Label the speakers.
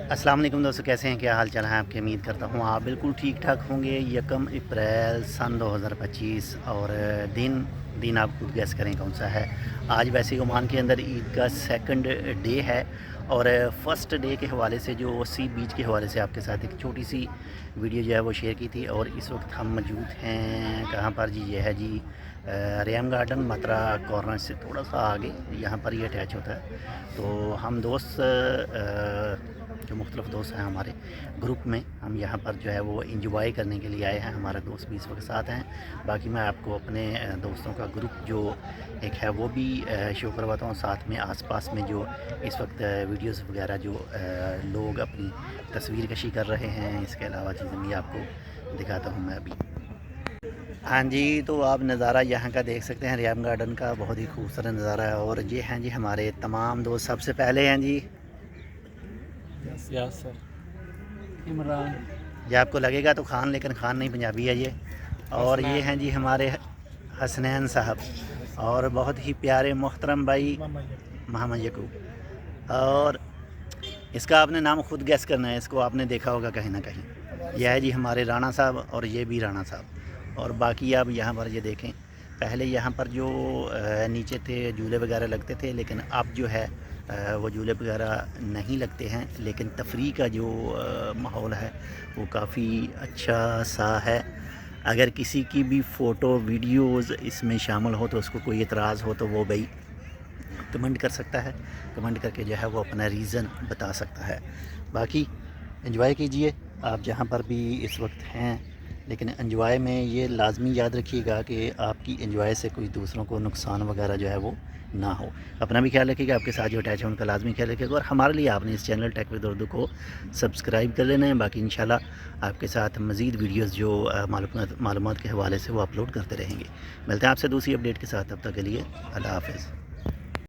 Speaker 1: अस्सलाम वालेकुम दोस्तों, कैसे हैं? क्या हाल चाल है आपके? उम्मीद करता हूँ आप बिल्कुल ठीक ठाक होंगे। 1 अप्रैल सन 2025 और दिन आप खुद गैस करें कौन सा है। आज वैसे ओमान के अंदर ईद का सेकंड डे है और फ़र्स्ट डे के हवाले से जो सी बीच के हवाले से आपके साथ एक छोटी सी वीडियो जो है वो शेयर की थी। और इस वक्त हम मौजूद हैं कहाँ पर जी? ये है जी रेम गार्डन मतरा कॉर्नर से थोड़ा सा आगे, यहाँ पर ये अटैच होता है। तो हम दोस्त जो मुख्तलिफ दोस्त हैं हमारे ग्रुप में, हम यहाँ पर जो है वो इंजॉय करने के लिए आए हैं। हमारे दोस्त भी इस वक्त साथ हैं। बाकी मैं आपको अपने दोस्तों का ग्रुप जो एक है वो भी शो करवाता हूँ। साथ में आसपास में जो इस वक्त वीडियोस वगैरह जो लोग अपनी तस्वीर कशी कर रहे हैं, इसके अलावा चीज़ें भी आपको दिखाता हूँ मैं अभी। हाँ जी, तो आप नज़ारा यहाँ का देख सकते हैं रियाम गार्डन का, बहुत ही खूबसूरत नज़ारा है। और ये हैं जी हमारे तमाम दोस्त। सबसे पहले हैं जी
Speaker 2: यासर, इमरान,
Speaker 1: ये आपको लगेगा तो खान, लेकिन खान नहीं, पंजाबी है ये। और ये हैं जी हमारे हसनैन साहब और बहुत ही प्यारे मोहतरम भाई मोहम्मद यकूब। और इसका आपने नाम खुद गैस करना है, इसको आपने देखा होगा कहीं ना कहीं। यह है जी हमारे राणा साहब और ये भी राणा साहब। और बाकी आप यहाँ पर ये देखें, पहले यहाँ पर जो नीचे थे झूले वगैरह लगते थे, लेकिन अब जो है वो झूले वगैरह नहीं लगते हैं। लेकिन तफरीह का जो माहौल है वो काफ़ी अच्छा सा है। अगर किसी की भी फ़ोटो वीडियोज़ इसमें शामिल हो तो उसको कोई एतराज़ हो तो वो भाई कमेंट कर सकता है। कमेंट करके जो है वो अपना रीज़न बता सकता है। बाकी एंजॉय कीजिए आप जहाँ पर भी इस वक्त हैं। लेकिन एंजॉय में ये लाजमी याद रखिएगा कि आपकी एंजॉय से कोई दूसरों को नुकसान वगैरह जो है वो ना हो। अपना भी ख्याल रखिएगा, आपके साथ जो अटैच है उनका लाजमी ख्याल रखिएगा। और हमारे लिए आपने इस चैनल टेक विद उर्दू को सब्सक्राइब कर लेना है। बाकी इंशाल्लाह आपके साथ मज़ीद वीडियोज़ जो मालूमात के हवाले से वो अपलोड करते रहेंगे। मिलते हैं आपसे दूसरी अपडेट के साथ, तब तक के लिए अल्लाह हाफ़िज़।